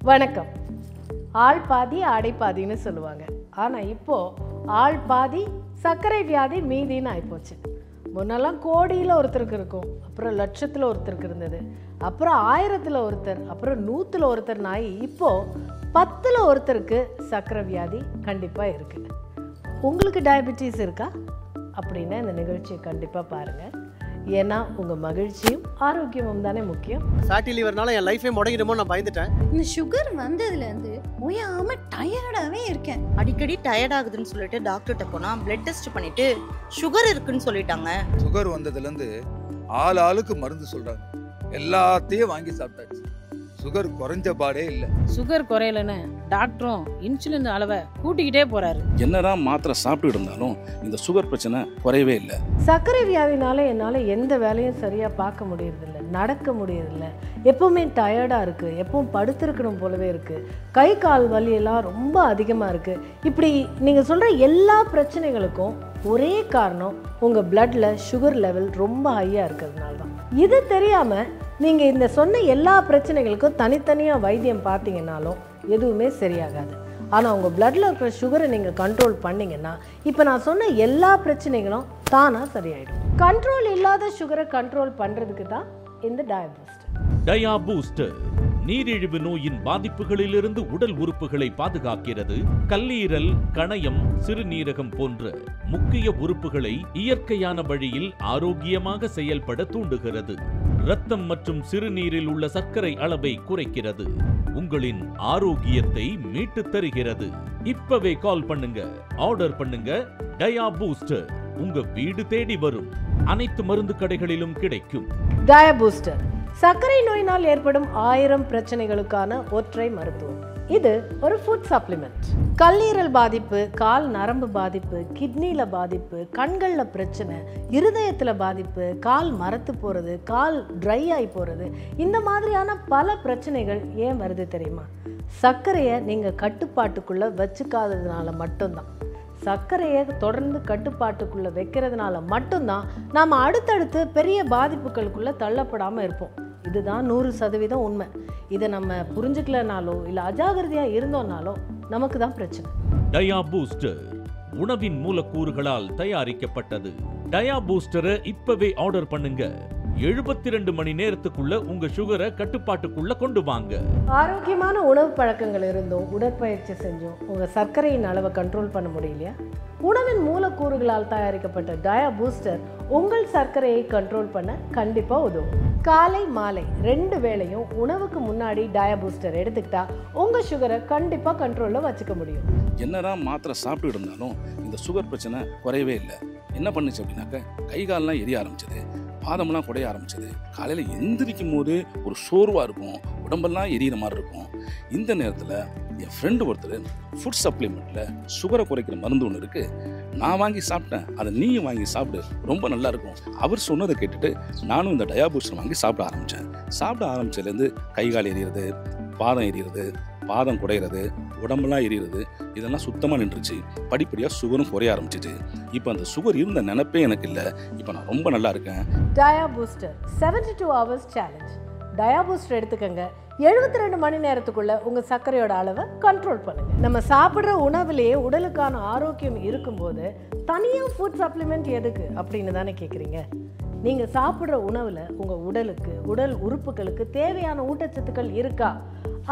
வணக்கம். ஆள் பாதி ஆடை பாதின்னு சொல்லுவாங்க. ஆனால் இப்போது ஆள் பாதி சர்க்கரை வியாதி மீதின்னு ஆகிப்போச்சு. முன்னெல்லாம் கோடியில் ஒருத்தருக்கு இருக்கும், அப்புறம் லட்சத்தில் ஒருத்தருக்கு இருந்தது, அப்புறம் 1000ல் ஒருத்தர், அப்புறம் 100ல் ஒருத்தர் ஆகி இப்போது 10ல் ஒருத்தருக்கு சர்க்கரை வியாதி கண்டிப்பாக இருக்குது. உங்களுக்கு டயபெட்டிஸ் இருக்கா அப்படின்னா இந்த நிகழ்ச்சியை கண்டிப்பாக பாருங்கள். ஏன்னா உங்கள் மகிழ்ச்சியும் ஆரோக்கியமும் தானே முக்கியம். ஃபேட்டி லிவர்னால என் லைஃபே முடங்கிடுமோ நான் பயந்துட்டேன். இந்த சுகர் வந்ததுலேருந்து ஓயாம டயர்டாகவே இருக்கேன். அடிக்கடி டயர்ட் ஆகுதுன்னு சொல்லிட்டு டாக்டர்கிட்ட போனால் பிளட் டெஸ்ட் பண்ணிட்டு சுகர் இருக்குன்னு சொல்லிட்டாங்க. சுகர் வந்ததுலேருந்து ஆளுக்கு மருந்து சொல்கிறாங்க. எல்லாத்தையும் வாங்கி சாப்பிட்டாச்சு. சுகர் குறைஞ்ச பாடே இல்லை. சுகர் குறையலன்னு டாக்டரும் இன்சுலின் அளவை கூட்டிக்கிட்டே போறாரு. என்னதான் மாத்திரை சாப்பிட்டு இருந்தாலும் இந்த சுகர் பிரச்சனை குறையவே இல்லை. சர்க்கரை வியாதினால என்னால் எந்த வேலையும் சரியாக பார்க்க முடியறதில்ல, நடக்க முடியறதில்ல, எப்பவுமே டயர்டாக இருக்குது, எப்பவும் படுத்திருக்கணும் போலவே இருக்குது, கை கால் வலியெல்லாம் ரொம்ப அதிகமாக இருக்குது. இப்படி நீங்கள் சொல்கிற எல்லா பிரச்சனைகளுக்கும் ஒரே காரணம் உங்கள் பிளட்டில் சுகர் லெவல் ரொம்ப ஹையாக இருக்கிறதுனால தான். இது தெரியாமல் நீங்கள் இந்த சொன்ன எல்லா பிரச்சனைகளுக்கும் தனித்தனியாக வைத்தியம் பார்த்தீங்கன்னாலும் எதுவுமே சரியாகாது. ஆனால் உங்கள் பிளட்டில் இருக்கிற சுகரை நீங்கள் கண்ட்ரோல் பண்ணிங்கன்னா இப்போ நான் சொன்ன எல்லா பிரச்சனைகளும் தானாக சரியாயிடும். கண்ட்ரோல் இல்லாத சுகரை கண்ட்ரோல் பண்ணுறதுக்கு தான் இந்த டயாபூஸ்டர். டயாபூஸ்டர் நீரிழிவு நோயின் பாதிப்புகளிலிருந்து உடல் உறுப்புகளை பாதுகாக்கிறது. கல்லீரல், கணையம், சிறுநீரகம் போன்ற முக்கிய உறுப்புகளை இயற்கையான வழியில் ஆரோக்கியமாக செயல்பட தூண்டுகிறது. இரத்தம் மற்றும் சிறுநீரில் உள்ள சர்க்கரை அளவை குறைக்கிறது. உங்களின் ஆரோக்கியத்தை மீட்டு தருகிறது. இப்பவே கால் பண்ணுங்க, ஆர்டர் பண்ணுங்க. டயாபூஸ்டர் உங்க வீடு தேடி வரும். அனைத்து மருந்து கடைகளிலும் கிடைக்கும். டயாபூஸ்டர் சர்க்கரை நோயினால் ஏற்படும் 1000 பிரச்சனைகளுக்கான ஒற்றை மருத்துவம். இது ஒரு ஃபுட் சப்ளிமெண்ட். கல்லீரல் பாதிப்பு, கால் நரம்பு பாதிப்பு, கிட்னியில் பாதிப்பு, கண்களில் பிரச்சனை, இருதயத்தில் பாதிப்பு, கால் மரத்து போகிறது, கால் ட்ரை ஆகி போகிறது, இந்த மாதிரியான பல பிரச்சனைகள் ஏன் வருது தெரியுமா? சர்க்கரையை நீங்கள் கட்டுப்பாட்டுக்குள்ளே வச்சுக்காததுனால மட்டும்தான். சர்க்கரையை தொடர்ந்து கட்டுப்பாட்டுக்குள்ளே வைக்கிறதுனால மட்டும்தான் நாம் அடுத்தடுத்து பெரிய பாதிப்புகளுக்குள்ளே தள்ளப்படாமல் இருப்போம். இதுதான் 100% உண்மை. இதை நம்ம புரிஞ்சுக்கலனாலோ இல்லை அஜாகிரதையாக இருந்தோம்னாலோ நமக்கு தான் பிரச்சனை. டயாபூஸ்டர் உணவின் மூலக்கூறுகளால் தயாரிக்கப்பட்டது. டயாபூஸ்டரை இப்பவே ஆர்டர் பண்ணுங்க. 72 மணி நேரத்துக்குள்ள உங்க சுகரை கட்டுப்பாட்டுக்குள்ள கொண்டு வாங்க. ஆரோக்கியமான உணவு பழக்கங்கள் இருந்தும் உடற்பயிற்சி செஞ்சும் உங்க சர்க்கரையின் அளவை கண்ட்ரோல் பண்ண முடியலையா? உணவின் மூலக்கூறுகளால் தயாரிக்கப்பட்ட டயாபூஸ்டர் உங்கள் சர்க்கரையை கண்ட்ரோல் பண்ண கண்டிப்பா உதவும். காலை மாலை 2 வேளையும் உணவுக்கு முன்னாடி டயாபூஸ்டர் எடுத்துக்கிட்டா உங்க சுகரை கண்டிப்பா கண்ட்ரோல்ல வச்சுக்க முடியும். என்னதான் மாத்திரை சாப்பிட்டு இருந்தாலும் இந்த சுகர் பிரச்சனை குறையவே இல்லை. என்ன பண்ணுச்சு அப்படின்னாக்க கை காலெல்லாம் எரிய ஆரம்பிச்சது, பாதமெல்லாம் குடைய ஆரம்பிச்சது, காலையில் எந்திரிக்கும் போது ஒரு சோர்வாக இருக்கும், உடம்பெல்லாம் எரியிற மாதிரி இருக்கும். இந்த நேரத்தில் என் ஃப்ரெண்டு ஒருத்தர் ஃபுட் சப்ளிமெண்ட்டில் சுகரை குறைக்கிற மருந்து ஒன்று இருக்குது, நான் வாங்கி சாப்பிட்டேன், அதை நீயும் வாங்கி சாப்பிடு, ரொம்ப நல்லா இருக்கும். அவர் சொன்னதை கேட்டுட்டு நானும் இந்த டயாபூஸ்டர் வாங்கி சாப்பிட ஆரம்பித்தேன். சாப்பிட ஆரம்பிச்சதுலேருந்து கை கால் எரியிறது, பாதம் எரியிறது, பாதம் குடையிறது, உடம்பெல்லாம் எரியிறது, இதெல்லாம் சுத்தமாக நின்றுச்சு. படிப்படியாக சுகரும் குறைய ஆரம்பிச்சிச்சு. இப்போ அந்த சுகர் இருந்த நினைப்பே எனக்கு இல்லை. இப்போ நான் ரொம்ப நல்லா இருக்கேன். டயாபூஸ்டர் 72 hours சேலஞ்ச். டயாபூஸ்டர் எடுத்துக்கங்க. 72 மணி நேரத்துக்குள்ள உங்க சர்க்கரையோட அளவை கண்ட்ரோல் பண்ணுங்க. நம்ம சாப்பிட்ற உணவுலேயே உடலுக்கான ஆரோக்கியம் இருக்கும்போது தனியாக ஃபுட் சப்ளிமெண்ட் எதுக்கு அப்படின்னு தானே கேட்குறீங்க. நீங்க சாப்பிட்ற உணவுல உங்க உடலுக்கு, உடல் உறுப்புகளுக்கு தேவையான ஊட்டச்சத்துக்கள் இருக்கா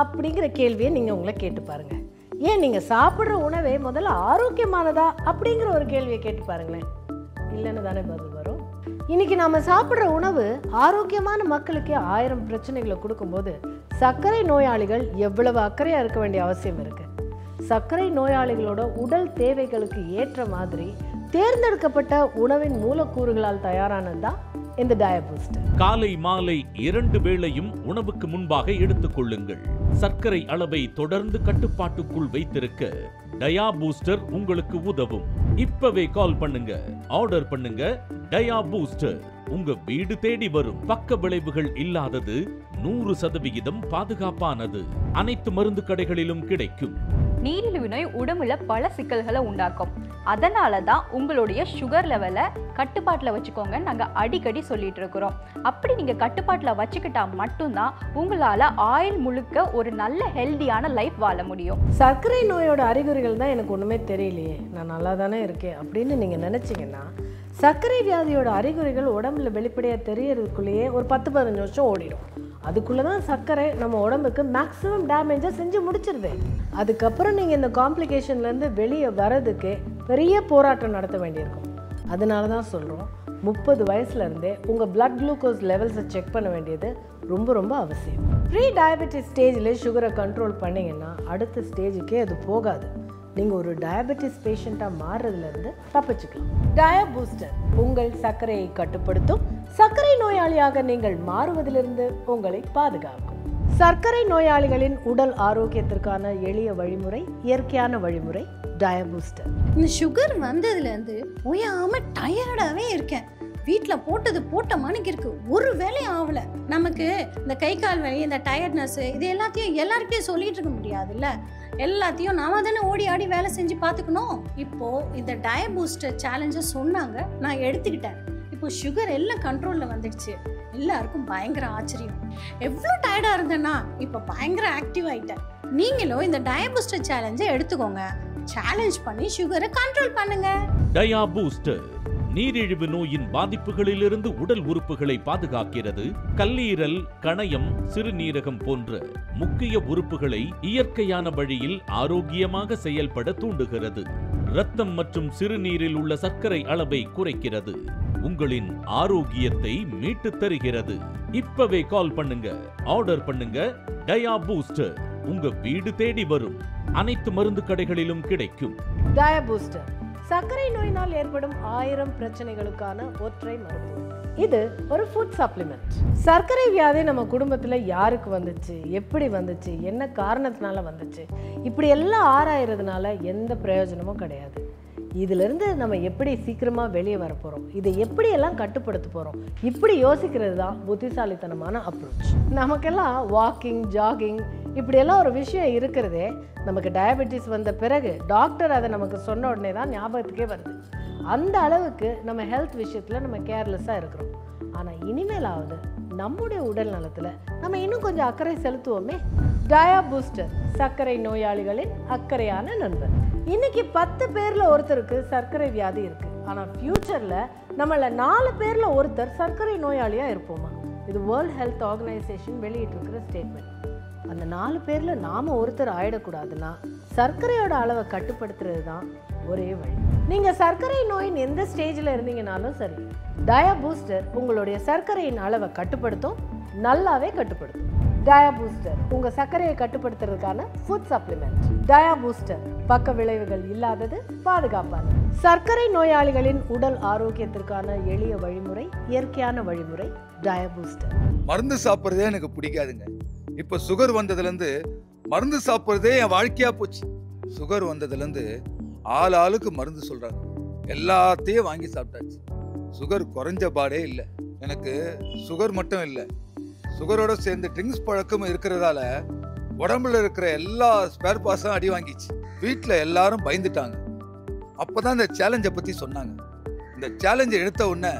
அப்படிங்கிற கேள்வியை நீங்க உங்களை கேட்டு பாருங்க. ஏன் நீங்க சாப்பிட்ற உணவே முதல்ல ஆரோக்கியமானதா அப்படிங்கிற ஒரு கேள்வியை கேட்டு பாருங்களேன். இல்லைன்னு தானே பதில் வரும். இன்னைக்கு நாம சாப்பிட்ற உணவு ஆரோக்கியமான மக்களுக்கே 1000 பிரச்சனைகளை கொடுக்கும்போது சர்க்கரை நோயாளிகள் எவ்வளவு அக்கறையா இருக்க வேண்டிய அவசியம் இருக்கு. சர்க்கரை நோயாளிகளோட உடல் தேவைகளுக்கு ஏற்ற மாதிரி தேர்ந்தெடுக்கப்பட்ட உணவின் மூலக்கூறுகளால் தயாரானதுதான் இந்த டயாபூஸ்டர். காலை மாலை 2 வேளையும் உணவுக்கு முன்பாக எடுத்துக் கொள்ளுங்கள். சர்க்கரை அளவை தொடர்ந்து கட்டுப்பாட்டுக்குள் வைத்திருக்க டயாபூஸ்டர் உங்களுக்கு உதவும். இப்பவே கால் பண்ணுங்க, ஆர்டர் பண்ணுங்க. டயாபூஸ்டர் உங்க வீடு தேடி வரும். பக்க விளைவுகள் இல்லாதது, 100% பாதுகாப்பானது. அனைத்து மருந்து கடைகளிலும் கிடைக்கும். நீரிழிவு நோய் உடம்புல பல சிக்கல்களை உண்டாக்கும். அதனால தான் உங்களுடைய சுகர் லெவலை கட்டுப்பாட்டில் வச்சுக்கோங்கன்னு நாங்கள் அடிக்கடி சொல்லிட்டு இருக்கிறோம். அப்படி நீங்கள் கட்டுப்பாட்டில் வச்சுக்கிட்டா மட்டும்தான் உங்களால் ஆயுள் முழுக்க ஒரு நல்ல ஹெல்தியான லைஃப் வாழ முடியும். சர்க்கரை நோயோட அறிகுறிகள் தான் எனக்கு ஒன்றுமே தெரியலையே, நான் நல்லா தானே இருக்கேன் அப்படின்னு நீங்கள் நினச்சிங்கன்னா, சர்க்கரை வியாதியோட அறிகுறிகள் உடம்புல வெளிப்படையாக தெரியறதுக்குள்ளேயே ஒரு 10-15 வருஷம் ஓடிடும். அதுக்குள்ளே தான் சர்க்கரை நம்ம உடம்புக்கு மேக்ஸிமம் டேமேஜை செஞ்சு முடிச்சிருது. அதுக்கப்புறம் நீங்கள் இந்த காம்ப்ளிகேஷன்லேருந்து வெளியே வர்றதுக்கு பெரிய போராட்டம் நடத்த வேண்டியிருக்கும். அதனால தான் சொல்கிறோம், 30 வயசுலேருந்தே உங்கள் பிளட் குளுக்கோஸ் லெவல்ஸை செக் பண்ண வேண்டியது ரொம்ப ரொம்ப அவசியம். ப்ரீ டயபெட்டிஸ் ஸ்டேஜில் சுகரை கண்ட்ரோல் பண்ணிங்கன்னா அடுத்த ஸ்டேஜுக்கே அது போகாது. நீங்கள் ஒரு டயபெட்டிஸ் பேஷண்ட்டாக மாறுறதுலேருந்து தப்பிச்சுக்கலாம். டயா பூஸ்டர் உங்கள் சர்க்கரையை கட்டுப்படுத்தும். சர்க்கரை நோயாளியாக நீங்கள் மாறுவதிலிருந்து உங்களை பாதுகாக்கும். சர்க்கரை நோயாளிகளின் உடல் ஆரோக்கியத்திற்கான எளிய வழிமுறை, இயற்கையான வழிமுறை டயா பூஸ்டர். இந்த சுகர் வந்ததுலேருந்து ஓயாம டயர்டாகவே இருக்கேன். வீட்டில் போட்டது போட்ட மணிக்கு இருக்கு, ஒரு வேலையும் ஆகலை. நமக்கு இந்த கை கால் வலி, இந்த டயர்ட்னஸ், இது எல்லாத்தையும் எல்லாருக்கையும் சொல்லிட்டு இருக்க முடியாதுல்ல. எல்லாத்தையும் நாம தானே ஓடி ஆடி வேலை செஞ்சு பார்த்துக்கணும். இப்போ இந்த டயா பூஸ்டர் சேலஞ்சை சொன்னாங்க, நான் எடுத்துக்கிட்டேன். இப்போ சுகர் எல்லாம் கண்ட்ரோலில் வந்துடுச்சு. எல்லாருக்கும் பயங்கர ஆச்சரியம். எவ்வளோ டயர்டாக இருந்தேன்னா இப்போ பயங்கர ஆக்டிவ் ஆகிட்டேன். நீங்களும் இந்த டயா பூஸ்டர் சேலஞ்சை எடுத்துக்கோங்க. சேலஞ்ச் பண்ணி சுகரை கண்ட்ரோல் பண்ணுங்க. டயா பூஸ்டர் நீரிழிவு நோயின் பாதிப்புகளிலிருந்து உடல் உறுப்புகளை பாதுகாக்கிறது. கல்லீரல், கணையம், சிறுநீரகம் போன்ற முக்கிய உறுப்புகளை இயற்கையான வழியில் ஆரோக்கியமாக செயல்பட தூண்டுகிறது. இரத்தம் மற்றும் சிறுநீரில் உள்ள சர்க்கரை அளவை குறைக்கிறது. உங்களின் ஆரோக்கியத்தை மீட்டு தருகிறது. இப்பவே கால் பண்ணுங்க, ஆர்டர் பண்ணுங்க. டயா பூஸ்டர் உங்க வீடு தேடி வரும். அனைத்து மருந்து கடைகளிலும் கிடைக்கும். டயா பூஸ்டர் சர்க்கரை நோயினால் ஏற்படும் 1000 பிரச்சனைகளுக்கான ஒற்றை மருத்துவம். இது ஒரு ஃபுட் சப்ளிமெண்ட். சர்க்கரை வியாதி நம்ம குடும்பத்தில் யாருக்கு வந்துச்சு, எப்படி வந்துச்சு, என்ன காரணத்தினால வந்துச்சு, இப்படி எல்லாம் ஆராயறதுனால எந்த பிரயோஜனமும் கிடையாது. இதிலிருந்து நம்ம எப்படி சீக்கிரமாக வெளியே வர போகிறோம், இதை எப்படியெல்லாம் கட்டுப்படுத்த போகிறோம், இப்படி யோசிக்கிறது தான் புத்திசாலித்தனமான அப்ரோச். நமக்கெல்லாம் வாக்கிங், ஜாகிங் இப்படியெல்லாம் ஒரு விஷயம் இருக்கிறதே நமக்கு டயபெட்டிஸ் வந்த பிறகு டாக்டர் அதை நமக்கு சொன்ன உடனே தான் ஞாபகத்துக்கே வருது. அந்த அளவுக்கு நம்ம ஹெல்த் விஷயத்தில் நம்ம கேர்லெஸ்ஸாக இருக்கிறோம். ஆனால் இனிமேலாவது நம்முடைய உடல் நலத்தில் நம்ம இன்னும் கொஞ்சம் அக்கறை செலுத்துவோமே. டயா பூஸ்டர் சர்க்கரை நோயாளிகளின் அக்கறையான நண்பர். இன்னைக்கு 10 பேர்ல ஒருத்தருக்கு சர்க்கரை வியாதி இருக்கு. ஆனால் ஃபியூச்சர்ல நம்மள 4 பேர்ல ஒருத்தர் சர்க்கரை நோயாளியா இருப்போமா? இது வேர்ல்ட் ஹெல்த் ஆர்கனைசேஷன் வெளியிட்டிருக்கிற ஸ்டேட்மெண்ட். அந்த 4 பேர்ல நாம ஒருத்தர் ஆயிடக்கூடாதுன்னா சர்க்கரையோட அளவை கட்டுப்படுத்துறது தான் ஒரே வழி. நீங்க சர்க்கரை நோயின் எந்த ஸ்டேஜில் இருந்தீங்கனாலும் சரி, டயா பூஸ்டர் உங்களுடைய சர்க்கரையின் அளவை கட்டுப்படுத்தும், நல்லாவே கட்டுப்படுத்தும். டயா பூஸ்டர் உங்க சர்க்கரையை கட்டுப்படுத்துறதுக்கான ஃபுட் சப்ளிமெண்ட். டயா பூஸ்டர் பக்க விளைவுகள் இல்லாதது, பாதுகாப்பானது. சர்க்கரை நோயாளிகளின் உடல் ஆரோக்கியத்திற்கான எளிய வழிமுறை, இயற்கையான வழிமுறை டயா பூஸ்டர். மருந்து சாப்பிட்றதே எனக்கு பிடிக்காதுங்க. இப்போ சுகர் வந்ததுலேருந்து மருந்து சாப்பிட்றதே என் வாழ்க்கையா போச்சு. சுகர் வந்ததுலேருந்து ஆளுக்கு மருந்து சொல்றாங்க, எல்லாத்தையும் வாங்கி சாப்பிட்டாச்சு. சுகர் குறைஞ்ச பாடே இல்லை. எனக்கு சுகர் மட்டும் இல்லை, சுகரோட சேர்ந்து ட்ரிங்க்ஸ் பழக்கம் இருக்கிறதால உடம்புல இருக்கிற எல்லா ஸ்பேர் பார்ட்ஸும் அடி வாங்கிச்சு. வீட்டில் எல்லாரும் பயந்துட்டாங்க. அப்போதான் இந்த சேலஞ்சை பற்றி சொன்னாங்க. இந்த சேலஞ்சை எடுத்த உடனே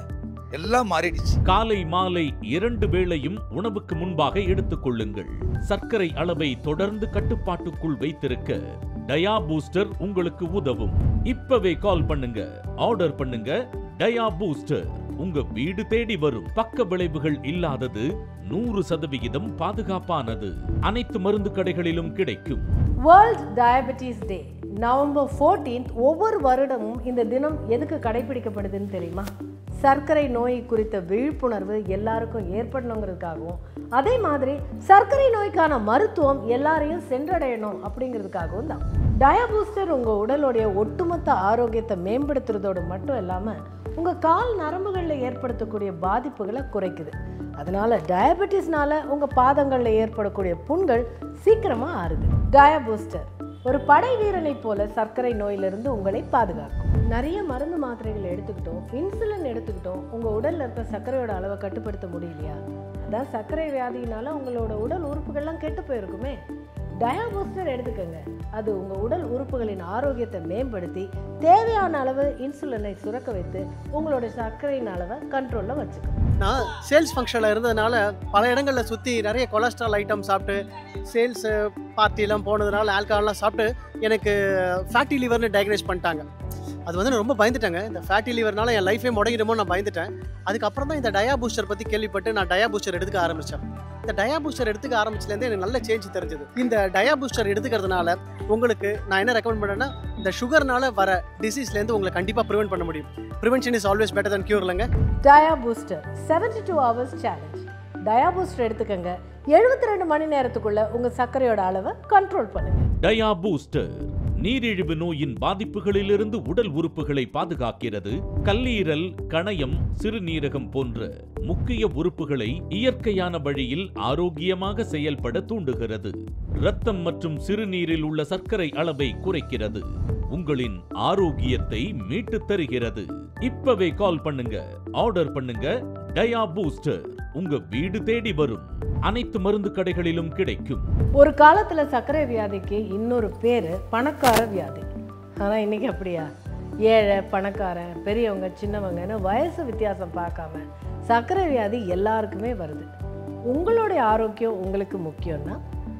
எல்லாம் மாறிடுச்சு. காலை மாலை 2 வேளையும் உணவுக்கு முன்பாக எடுத்துக்கொள்ளுங்கள். சர்க்கரை அளவை தொடர்ந்து கட்டுப்பாட்டுக்குள் வைத்திருக்க டயா பூஸ்டர் உங்களுக்கு உதவும். இப்பவே கால் பண்ணுங்க, ஆர்டர் பண்ணுங்க. டயா பூஸ்டர் உங்க வீடு தேடி வரும். பக்க விளைவுகள் இல்லாதது, 100% பாதுகாப்பானது. அனைத்து மருந்து கடைகளிலும் கிடைக்கும். வேர்ல்ட் டயபெட்டிஸ் டே நவம்பர் 14 ஒவ்வொரு வருடமும் இந்த தினம் எதுக்கு கடைபிடிக்கப்படுதுன்னு தெரியுமா? சர்க்கரை நோய் குறித்த விழிப்புணர்வு எல்லாருக்கும் ஏற்படணுங்கிறதுக்காகவும், அதே மாதிரி சர்க்கரை நோய்க்கான மருத்துவம் எல்லாரையும் சென்றடையணும் அப்படிங்கிறதுக்காகவும் தான். டயா பூஸ்டர் உங்கள் உடலுடைய ஒட்டுமொத்த ஆரோக்கியத்தை மேம்படுத்துறதோடு மட்டும் இல்லாமல் உங்கள் கால் நரம்புகளில் ஏற்படுத்தக்கூடிய பாதிப்புகளை குறைக்குது. அதனால டயபெட்டிஸ்னால உங்கள் பாதங்களில் ஏற்படக்கூடிய புண்கள் சீக்கிரமாக ஆறுது. டயா பூஸ்டர் ஒரு படை வீரனை போல சர்க்கரை நோயிலிருந்து உங்களை பாதுகாக்கும். நிறைய மருந்து மாத்திரைகள் எடுத்துக்கிட்டோம், இன்சுலின் எடுத்துக்கிட்டோம், உங்கள் உடலில் இருக்கிற சர்க்கரையோட அளவை கட்டுப்படுத்த முடியலையா? அதான் சர்க்கரை வியாதியினால உங்களோட உடல் உறுப்புகள்லாம் கெட்டு போயிருக்குமே. டயா பூஸ்டர் எடுத்துக்கங்க. அது உங்க உடல் உறுப்புகளின் ஆரோக்கியத்தை மேம்படுத்தி தேவையான அளவு இன்சுலினை சுரக்க வைத்து உங்களோட சர்க்கரையின் அளவை கண்ட்ரோல்ல வச்சுக்கும். நான் சேல்ஸ் ஃபங்க்ஷனில் இருந்ததுனால பல இடங்களில் சுற்றி நிறைய கொலஸ்ட்ரால் ஐட்டம் சாப்பிட்டு சேல்ஸ் பார்ட்டிலாம் போனதுனால ஆல்கஹால்லாம் சாப்பிட்டு எனக்கு ஃபேட்டி லிவர்னு டயக்னைஸ் பண்ணிட்டாங்க. அது வந்து நான் ரொம்ப பயந்துட்டேங்க. இந்த ஃபேட்டி லிவர்னால என் லைஃபே முடங்கிடுமோ நான் பயந்துட்டேன். அதுக்கப்புறம் தான் இந்த டயா பூஸ்டர் பற்றி கேள்விப்பட்டு நான் டயா பூஸ்டர் எடுத்துக்க ஆரம்பித்தேன். இந்த டயா பூஸ்டர் எடுத்துக்க ஆரம்பிச்சிலேருந்தே எனக்கு நல்ல சேஞ்ச் தெரிஞ்சது. இந்த டயா பூஸ்டர் எடுத்துக்கிறதுனால உங்களுக்கு நான் என்ன ரெக்கமெண்ட் பண்ணேன்னா, இந்த சுகர்னால வர டிசீஸ்லேருந்து உங்களை கண்டிப்பாக ப்ரிவென்ட் பண்ண முடியும். Prevention is always better than cure இல்லைங்க. Dia booster 72 hours challenge. Dia booster எடுத்துக்கங்க. 72 மணி நேரத்துக்குள்ள உங்க சர்க்கரையோட அளவை கண்ட்ரோல் பண்ணுங்க. டயா பூஸ்டர் நீரிழிவு நோயின் பாதிப்புகளிலிருந்து உடல் உறுப்புகளை பாதுகாக்கிறது. கல்லீரல், கணையம், சிறுநீரகம் போன்ற முக்கிய உறுப்புகளை இயற்கையான வழியில் ஆரோக்கியமாக செயல்பட தூண்டுகிறது. இரத்தம் மற்றும் சிறுநீரில் உள்ள சர்க்கரை அளவை குறைக்கிறது. உங்களின் ஆரோக்கியத்தை மீட்டு தருகிறது. இப்பவே கால் பண்ணுங்க, ஆர்டர் பண்ணுங்க. டயா பூஸ்டர் உங்க வீடு தேடி வரும். அனைத்து மருந்து கடைகளிலும் கிடைக்கும். ஒரு காலத்துல சர்க்கரை வியாதிக்கு இன்னொரு பேரு பணக்கார வியாதி. ஆனா இன்னைக்கு அப்படியா? ஏழை, பணக்காரன், பெரியவங்க, சின்னவங்கன்னு வயசு வித்தியாசம் பார்க்காம சர்க்கரை வியாதி எல்லாருக்குமே வருது. உங்களுடைய ஆரோக்கியம் உங்களுக்கு முக்கியம்னா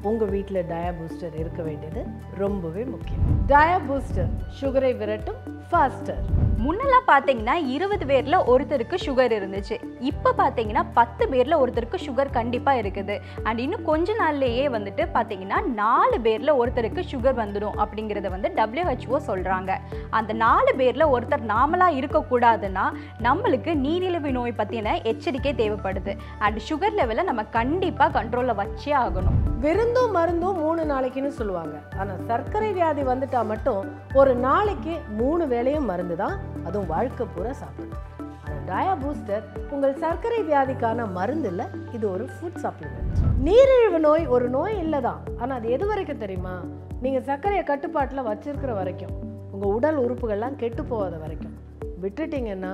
உங்க வீட்டில் டயா பூஸ்டர் இருக்க வேண்டியது ரொம்பவே முக்கியம். டயா பூஸ்டர் சுகரை விரட்டும் ஃபாஸ்டர். முன்னெல்லாம் பார்த்தீங்கன்னா 20 பேர்ல ஒருத்தருக்கு சுகர் இருந்துச்சு. இப்போ பார்த்தீங்கன்னா 10 பேர்ல ஒருத்தருக்கு சுகர் கண்டிப்பாக இருக்குது. அண்ட் இன்னும் கொஞ்ச நாள்லேயே வந்துட்டு பார்த்தீங்கன்னா 4 பேர்ல ஒருத்தருக்கு சுகர் வந்துடும் அப்படிங்கிறத வந்து WHO சொல்கிறாங்க. அந்த 4 பேர்ல ஒருத்தர் நாமளாக இருக்கக்கூடாதுன்னா நம்மளுக்கு நீரிழிவு நோய் பற்றின எச்சரிக்கை தேவைப்படுது. அண்ட் சுகர் லெவலை நம்ம கண்டிப்பாக கண்ட்ரோலில் வச்சே ஆகணும். விருந்தும் மருந்தும் 3 நாளைக்குன்னு சொல்லுவாங்க. ஆனால் சர்க்கரை வியாதி வந்துட்டா மட்டும் ஒரு நாளைக்கு 3 வேளையும் மருந்து தான், அதுவும் வாழ்க்கை பூரா சாப்பிடணும். ஆனால் டயா பூஸ்டர் உங்கள் சர்க்கரை வியாதிக்கான மருந்து இல்லை, இது ஒரு ஃபுட் சப்ளிமெண்ட். நீரிழிவு நோய் ஒரு நோய் இல்லை தான், ஆனால் அது எது வரைக்கும் தெரியுமா? நீங்கள் சர்க்கரையை கட்டுப்பாட்டில் வச்சிருக்கிற வரைக்கும், உங்கள் உடல் உறுப்புகள்லாம் கெட்டு போகாத வரைக்கும். விட்டுட்டீங்கன்னா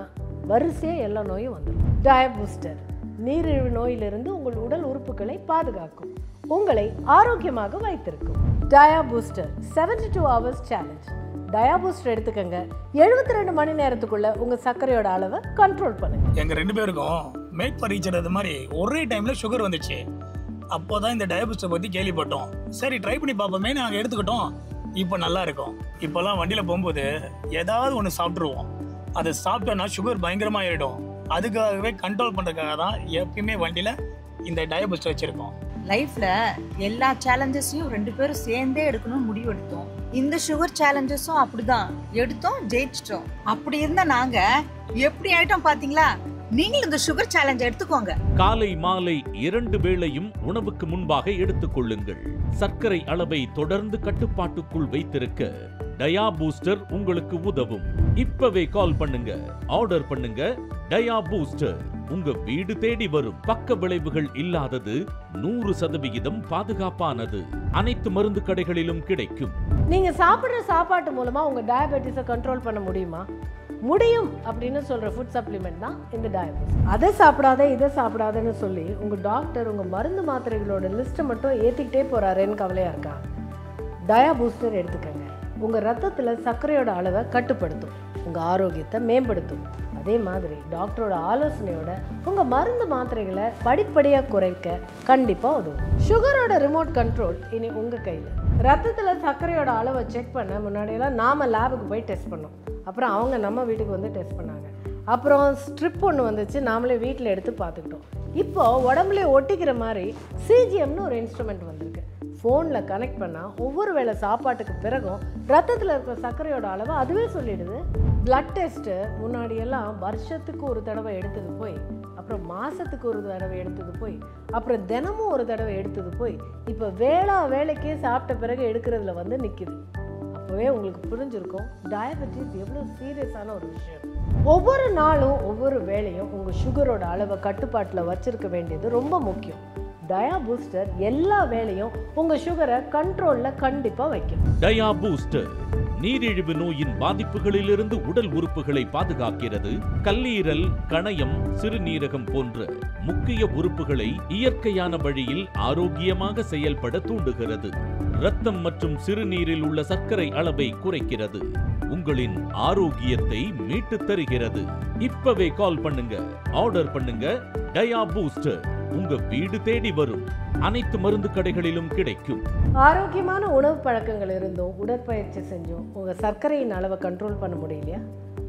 வரிசையாக எல்லா நோயும் வந்துடும். டயா பூஸ்டர் நீரிழிவு நோயிலிருந்து உங்கள் உடல் உறுப்புகளை பாதுகாக்கும், உங்களை ஆரோக்கியமாக வைத்திருக்கும். டயா booster 72 hours challenge. Dia booster எடுத்துக்கங்க. 72 மணி நேரத்துக்குள்ள உங்க சர்க்கரையோட அளவை கண்ட்ரோல் பண்ணுங்க. எங்க 2 பேருக்கும் மேட் ஃபார் ஈச் அதர் மாதிரி ஒரே டைம்ல சுகர் வந்துச்சு. அப்போதான் இந்த டயா பூஸ்டர் பத்தி கேள்விப்பட்டோம். சரி ட்ரை பண்ணி பார்ப்போமே நாங்கள் எடுத்துக்கிட்டோம். இப்போ நல்லா இருக்கும். இப்போல்லாம் வண்டியில போகும்போது ஏதாவது ஒன்று சாப்பிட்ருவோம். அதை சாப்பிட்டோன்னா சுகர் பயங்கரமா ஏறிடும். அதுக்காகவே கண்ட்ரோல் பண்றதுக்காக தான் எப்பயுமே வண்டியில இந்த டயா பூஸ்டர் வச்சிருக்கோம். லைஃப்ல எல்லா சேலஞ்சஸையும் 2 பேரும் சேர்ந்தே எடுக்கணும்னு முடிவு எடுத்தோம். இந்த சுகர் சேலஞ்சஸும் அப்படிதான் எடுத்தோம், ஜெயிச்சிட்டோம். அப்படி இருந்தா நாங்க எப்படி ஆயிட்டோம் பாத்தீங்களா? நீங்களும் இந்த சுகர் சேலஞ்ச் எடுத்துக்கோங்க. காலை மாலை 2 வேளையும் உணவுக்கு முன்பாக எடுத்துக்கொள்ளுங்கள். சர்க்கரை அளவை தொடர்ந்து கட்டுப்பாட்டுக்குள் வைத்திருக்க டயா பூஸ்டர் உங்களுக்கு உதவும். இப்பவே கால் பண்ணுங்க, ஆர்டர் பண்ணுங்க. டயா பூஸ்டர் உங்க வீடு தேடி வரும். பக்க விளைவுகள் இல்லாதது, 100% பாதுகாப்பானது. அனைத்து மருந்து கடைகளிலும் கிடைக்கும். நீங்க சாப்பிடுற சாப்பாட்டு மூலமா உங்க டயபெட்டிஸை கண்ட்ரோல் பண்ண முடியுமா? முடியும் அப்படின்னு சொல்ற ஃபுட் சப்ளிமெண்ட் தான் இந்த டயா பூஸ்டர். அதை சாப்பிடாத இதை சாப்பிடாதன்னு சொல்லி உங்க டாக்டர் உங்க மருந்து மாத்திரைகளோட லிஸ்ட்டை மட்டும் ஏத்திக்கிட்டே போறாருன்னு கவலையா இருக்கா? டயா பூஸ்டர் எடுத்துக்கங்க. உங்க ரத்தத்துல சர்க்கரையோட அளவை கட்டுப்படுத்தும், உங்க ஆரோக்கியத்தை மேம்படுத்தும். அதே மாதிரி டாக்டரோட ஆலோசனையோட உங்க மருந்து மாத்திரைகளை படிப்படியா குறைக்க கண்டிப்பா உதவும். சுகரோட ரிமோட் கண்ட்ரோல் இனி உங்க கையில. ரத்தத்துல சர்க்கரையோட அளவை செக் பண்ண முன்னாடியெல்லாம் நாம லேபுக்கு போய் டெஸ்ட் பண்ணோம். அப்புறம் அவங்க நம்ம வீட்டுக்கு வந்து டெஸ்ட் பண்ணாங்க. அப்புறம் ஸ்ட்ரிப் ஒன்று வந்துச்சு, நாமளே வீட்டில் எடுத்து பார்த்துக்கிட்டோம். இப்போ உடம்புல ஒட்டிக்கிற மாதிரி சிஜிஎம்னு ஒரு இன்ஸ்ட்ருமெண்ட் வந்திருக்கு. ஃபோனில் கனெக்ட் பண்ணால் ஒவ்வொரு வேளை சாப்பாட்டுக்கு பிறகும் ரத்தத்தில் இருக்கிற சர்க்கரையோட அளவை அதுவே சொல்லிடுது. பிளட் டெஸ்ட்டு முன்னாடியெல்லாம் வருஷத்துக்கு ஒரு தடவை எடுத்தது போய், அப்புறம் மாதத்துக்கு ஒரு தடவை எடுத்தது போய், அப்புறம் தினமும் ஒரு தடவை எடுத்தது போய், இப்போ வேலைக்கே சாப்பிட்ட பிறகு எடுக்கிறதுல வந்து நிற்கிது. அப்போவே உங்களுக்கு புரிஞ்சிருக்கும் டயபெட்டிஸ் எவ்வளோ சீரியஸான ஒரு விஷயம். ஒவ்வொரு நாளும் ஒவ்வொரு வேளையும் உங்கள் சுகரோட அளவை கட்டுப்பாட்டில் வச்சிருக்க வேண்டியது ரொம்ப முக்கியம். டயா பூஸ்டர் எல்லா வேளையும் உங்கள் சுகரை கண்ட்ரோலில் கண்டிப்பாக வைக்கும். டயா பூஸ்டர் நீரிழிவு நோயின் பாதிப்புகளிலிருந்து உடல் உறுப்புகளை பாதுகாக்கிறது. கல்லீரல், கணையம், சிறுநீரகம் போன்ற முக்கிய உறுப்புகளை இயற்கையான வழியில் ஆரோக்கியமாக செயல்பட தூண்டுகிறது. இரத்தம் மற்றும் சிறுநீரில் உள்ள சர்க்கரை அளவை குறைக்கிறது. உங்களின் ஆரோக்கியத்தை மீட்டு தருகிறது. இப்பவே கால் பண்ணுங்க, ஆர்டர் பண்ணுங்க. டயா பூஸ்டர் உங்க வீடு தேடி வரும். அனைத்து மருந்து கடைகளிலும் கிடைக்கும். ஆரோக்கியமான உணவு பழக்கங்கள் இருந்தும் உடற்பயிற்சி செஞ்சும் உங்க சர்க்கரையின் அளவை கண்ட்ரோல் பண்ண முடியலையா?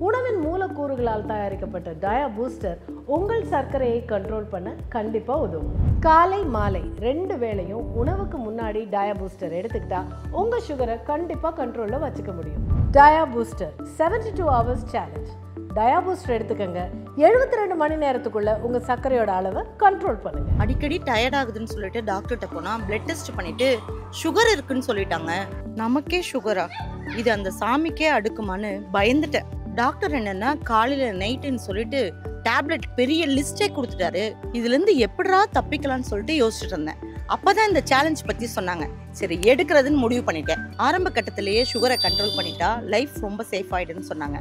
உணவின் மூலக்கூறுகளால் தயாரிக்கப்பட்ட டயா பூஸ்டர் உங்கள் சர்க்கரையை கண்ட்ரோல் பண்ண கண்டிப்பா உதவும். காலை மாலை 2 வேளையும் உணவுக்கு முன்னாடி டயா பூஸ்டர் எடுத்துக்கிட்டா உங்க சுகரை கண்டிப்பா கண்ட்ரோல்ல வச்சுக்க முடியும். டயா booster 72 hours challenge. Dia booster எடுத்துக்கங்க. 72 மணி நேரத்துக்குள்ள உங்க சர்க்கரையோட அளவை கண்ட்ரோல் பண்ணுங்க. அடிக்கடி டயர்ட் ஆகுதுன்னு சொல்லிட்டு டாக்டர்கிட்ட போனா பிளட் டெஸ்ட் பண்ணிட்டு சுகர் இருக்குன்னு சொல்லிட்டாங்க. நமக்கே சுகரா? இது அந்த சாமிக்கே அடுக்குமான்னு பயந்துட்டேன். டாக்டர் என்னன்னா காலையில நைட்டுன்னு சொல்லிட்டு டேப்லெட் பெரிய லிஸ்டே கொடுத்துட்டாரு. இதுல இருந்து எப்படிடா தப்பிக்கலாம்னு சொல்லிட்டு யோசிச்சுட்டு இருந்தேன். அப்பதான் இந்த சேலஞ்ச் பத்தி சொன்னாங்க. சரி எடுக்கிறதுன்னு முடிவு பண்ணிட்டேன். ஆரம்ப கட்டத்திலேயே சுகரை கண்ட்ரோல் பண்ணிட்டா லைஃப் ரொம்ப சேஃப் ஆயிடுன்னு சொன்னாங்க.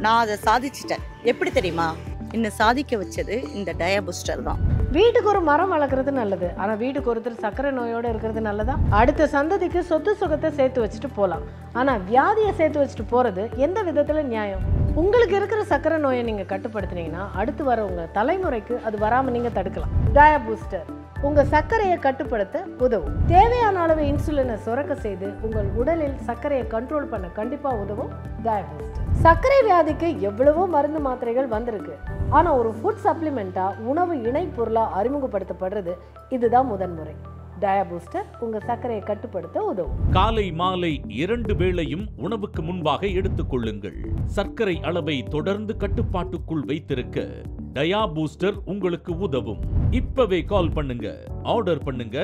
நான் அதை சாதிச்சிட்டேன். எப்படி தெரியுமா? இன்னும் சாதிக்க வச்சது இந்த டயா பூஸ்டர் தான். வீட்டுக்கு ஒரு மரம் வளர்க்குறது நல்லது, ஆனா வீட்டுக்கு ஒருத்தர் சர்க்கரை நோயோட இருக்கிறது நல்லதா? அடுத்த சந்ததிக்கு சொத்து சுகத்தை சேர்த்து வச்சுட்டு போகலாம், ஆனா வியாதியை சேர்த்து வச்சுட்டு போறது எந்த விதத்துல நியாயம்? உங்களுக்கு இருக்கிற சர்க்கரை நோயை நீங்க கட்டுப்படுத்தினீங்கன்னா அடுத்து வர உங்க தலைமுறைக்கு அது வராம நீங்க தடுக்கலாம். டயா பூஸ்டர் உங்க சர்க்கரையை கட்டுப்படுத்த உதவும். தேவையான அளவு இன்சுலினை சுரக்க செய்து உங்கள் உடலில் சர்க்கரையை கண்ட்ரோல் பண்ண கண்டிப்பா உதவும் டயா பூஸ்டர். சர்க்கரை வியாதிக்கு எவ்வளவோ மருந்து மாத்திரைகள் வந்திருக்கு, ஆனா ஒரு ஃபுட் சப்ளிமெண்டா உணவு இணை பொருளா அறிமுகப்படுத்தப்படுறது இதுதான் முதன்முறை. டயா பூஸ்டர் உங்க சர்க்கரையை கட்டுப்படுத்த உதவும். காலை மாலை 2 வேளையும் உணவுக்கு முன்பாக எடுத்துக்கொள்ளுங்கள். சர்க்கரை அளவை தொடர்ந்து கட்டுப்பாட்டுக்குள் வைத்திருக்க டயா பூஸ்டர் உங்களுக்கு உதவும். இப்பவே கால் பண்ணுங்க, ஆர்டர் பண்ணுங்க.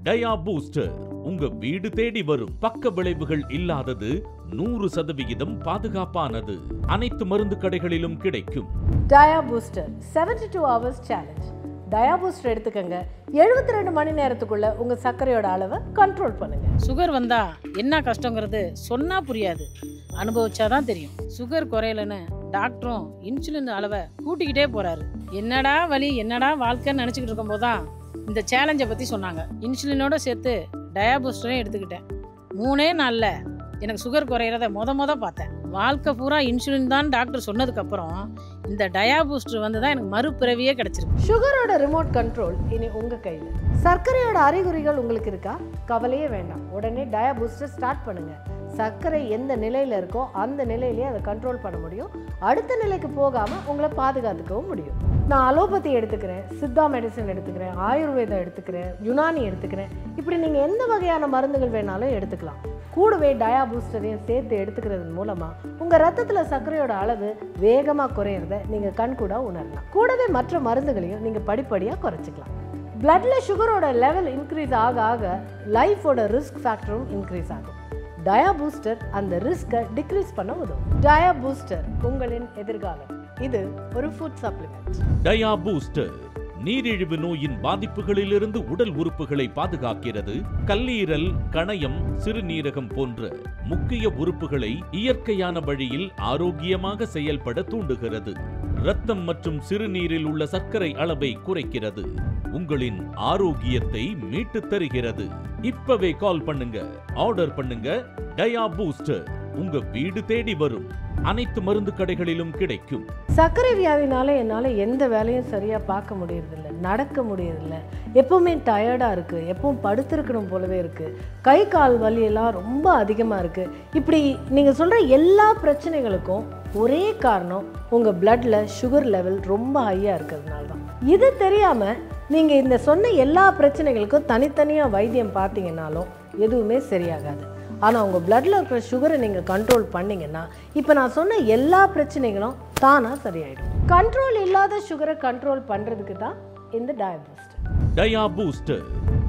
டயா பூஸ்டர் உங்க வீடு தேடி வரும். பக்க விளைவுகள் இல்லாதது, 100% பாதுகாப்பானது. அனைத்து மருந்து கடைகளிலும் கிடைக்கும். டயா booster 72 hours challenge. Dia booster எடுத்துக்கங்க. 72 மணி நேரத்துக்குள்ள உங்க சர்க்கரையோட அளவை கண்ட்ரோல் பண்ணுங்க. சுகர் வந்தா என்ன கஷ்டங்கிறது சொன்னா புரியாது, அனுபவிச்சாதான் தெரியும். சுகர் குறையலன்னு டாக்டரும் இன்சுலின் அளவை கூட்டிக்கிட்டே போறாரு. என்னடா வலி, என்னடா வாழ்க்கைன்னு நினைச்சுக்கிட்டு இருக்கும் போதுதான் இந்த சேலஞ்சை பத்தி சொன்னாங்க. இன்சுலினோட சேர்த்து டயா பூஸ்டரையும் எடுத்துக்கிட்டேன். 3 நாள்ல எனக்கு சுகர் குறையிறத முத பார்த்தேன். வாழ்க்கை பூரா இன்சுலின் தான் டாக்டர் சொன்னதுக்கு அப்புறம் இந்த டயா பூஸ்டர் வந்து தான் எனக்கு மறுபிறவியே கிடைச்சிருக்கு. சுகரோட ரிமோட் கண்ட்ரோல் இனி உங்க கையில். சர்க்கரையோட அறிகுறிகள் உங்களுக்கு இருக்கா? கவலையே வேண்டாம், உடனே டயா பூஸ்டர் ஸ்டார்ட் பண்ணுங்க. சர்க்கரை எந்த நிலையில இருக்கோ அந்த நிலையிலேயே அதை கண்ட்ரோல் பண்ண முடியும். அடுத்த நிலைக்கு போகாம உங்களை பாதுகாத்துக்கவும் முடியும். நான் அலோபதி எடுத்துக்கிறேன், சித்தா மெடிசன் எடுத்துக்கிறேன், ஆயுர்வேதம் எடுத்துக்கிறேன், யுனானி எடுத்துக்கிறேன். இப்படி நீங்க எந்த வகையான மருந்துகள் வேணாலும் எடுத்துக்கலாம். கூடவே டயா பூஸ்டரையும் சேர்த்து எடுத்துக்கிறது மூலமா உங்க ரத்தத்துல சர்க்கரையோட அளவு வேகமா குறையிறத நீங்க கண்கூட உணரலாம். கூடவே மற்ற மருந்துகளையும் நீங்க படிப்படியா குறைச்சிக்கலாம். பிளட்ல சுகரோட லெவல் இன்க்ரீஸ் ஆக ஆக லைஃபோட ரிஸ்க் ஃபேக்டரும் இன்க்ரீஸ் ஆகும். டயா பூஸ்டர் அந்த ரிஸ்கை டிக்ரீஸ் பண்ண உதவும். டயா பூஸ்டர் உங்களின் எதிர்காலம். இது ஒரு ஃபுட் சப்ளிமெண்ட். டயா பூஸ்டர் நீரிழிவு நோயின் பாதிப்புகளிலிருந்து உடல் உறுப்புகளை பாதுகாக்கிறது. கல்லீரல், கணையம், சிறுநீரகம் போன்ற முக்கிய உறுப்புகளை இயற்கையான வழியில் ஆரோக்கியமாக செயல்பட தூண்டுகிறது. இரத்தம் மற்றும் சிறுநீரில் உள்ள சர்க்கரை அளவை குறைக்கிறது. உங்களின் ஆரோக்கியத்தை மீட்டு தருகிறது. இப்பவே கால் பண்ணுங்க, ஆர்டர் பண்ணுங்க. டயா பூஸ்டர் உங்க வீடு தேடி வரும். அனைத்து மருந்து கடைகளிலும் கிடைக்கும். சர்க்கரை வியாதினால என்னால் எந்த வேலையும் சரியாக பார்க்க முடியறதில்ல, நடக்க முடியறதில்ல, எப்பவுமே டயர்டாக இருக்குது, எப்பவும் படுத்திருக்கணும் போலவே இருக்குது, கை கால் வலியெல்லாம் ரொம்ப அதிகமாக இருக்குது. இப்படி நீங்கள் சொல்கிற எல்லா பிரச்சனைகளுக்கும் ஒரே காரணம் உங்கள் பிளட்டில் சுகர் லெவல் ரொம்ப ஹையாக இருக்கிறதுனால தான். இது தெரியாமல் நீங்கள் இந்த சொன்ன எல்லா பிரச்சனைகளுக்கும் தனித்தனியாக வைத்தியம் பார்த்தீங்கன்னாலும் எதுவுமே சரியாகாது. ஆனால் உங்கள் பிளட்டில் இருக்கிற சுகரை நீங்கள் கண்ட்ரோல் பண்ணிங்கன்னா இப்போ நான் சொன்ன எல்லா பிரச்சனைகளும் தானாக சரியாயிடும். கண்ட்ரோல் இல்லாத சுகரை கண்ட்ரோல் பண்ணுறதுக்கு தான் இந்த டயா பூஸ்டர். டயா பூஸ்டர்